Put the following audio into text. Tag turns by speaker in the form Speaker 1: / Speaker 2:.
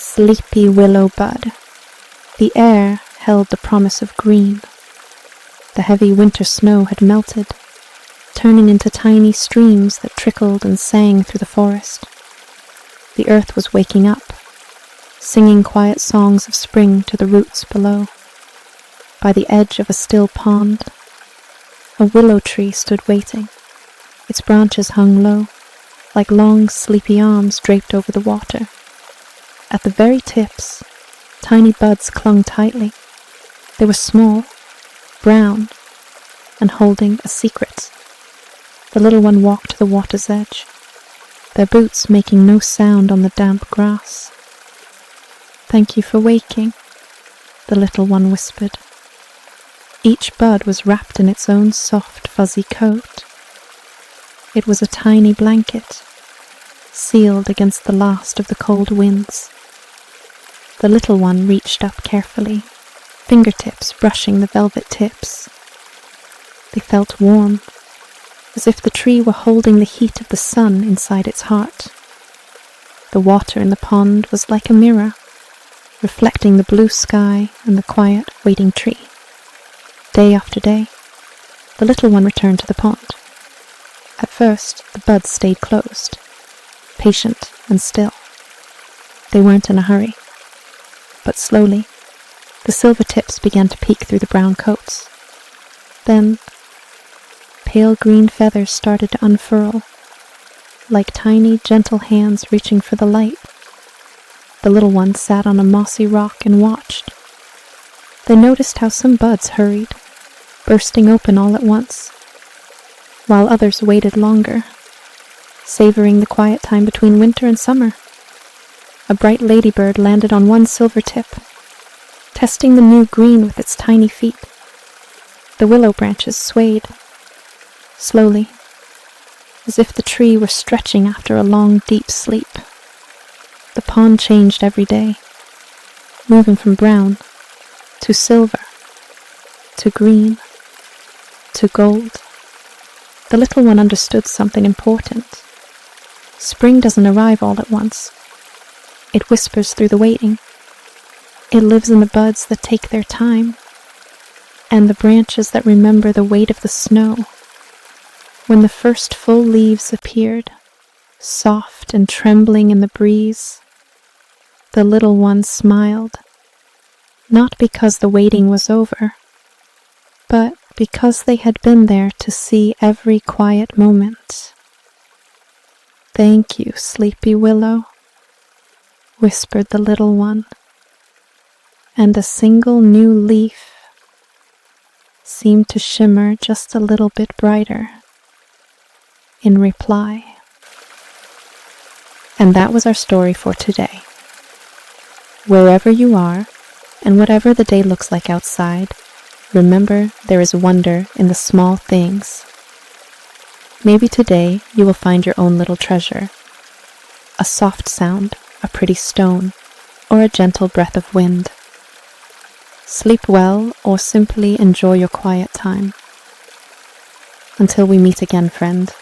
Speaker 1: Sleepy Willow Bud. The air held the promise of green. The heavy winter snow had melted, turning into tiny streams that trickled and sang through the forest. The earth was waking up, singing quiet songs of spring to the roots below. By the edge of a still pond, a willow tree stood waiting. Its branches hung low, like long sleepy arms draped over the water. At the very tips, tiny buds clung tightly. They were small, brown, and holding a secret. The little one walked to the water's edge, their boots making no sound on the damp grass. "Thank you for waking," the little one whispered. Each bud was wrapped in its own soft, fuzzy coat. It was a tiny blanket, sealed against the last of the cold winds. The little one reached up carefully, fingertips brushing the velvet tips. They felt warm, as if the tree were holding the heat of the sun inside its heart. The water in the pond was like a mirror, reflecting the blue sky and the quiet, waiting tree. Day after day, the little one returned to the pond. At first, the buds stayed closed, patient and still. They weren't in a hurry. But slowly, the silver tips began to peek through the brown coats. Then, pale green feathers started to unfurl, like tiny, gentle hands reaching for the light. The little one sat on a mossy rock and watched. They noticed how some buds hurried, bursting open all at once, while others waited longer, savoring the quiet time between winter and summer. A bright ladybird landed on one silver tip, testing the new green with its tiny feet. The willow branches swayed, slowly, as if the tree were stretching after a long, deep sleep. The pond changed every day, moving from brown to silver, to green, to gold. The little one understood something important. Spring doesn't arrive all at once. It whispers through the waiting. It lives in the buds that take their time, and the branches that remember the weight of the snow. When the first full leaves appeared, soft and trembling in the breeze, the little one smiled, not because the waiting was over, but because they had been there to see every quiet moment. "Thank you, Sleepy Willow," whispered the little one, and a single new leaf seemed to shimmer just a little bit brighter in reply. And that was our story for today. Wherever you are, and whatever the day looks like outside, remember there is wonder in the small things. Maybe today you will find your own little treasure, a soft sound, a pretty stone, or a gentle breath of wind. Sleep well or simply enjoy your quiet time. Until we meet again, friend.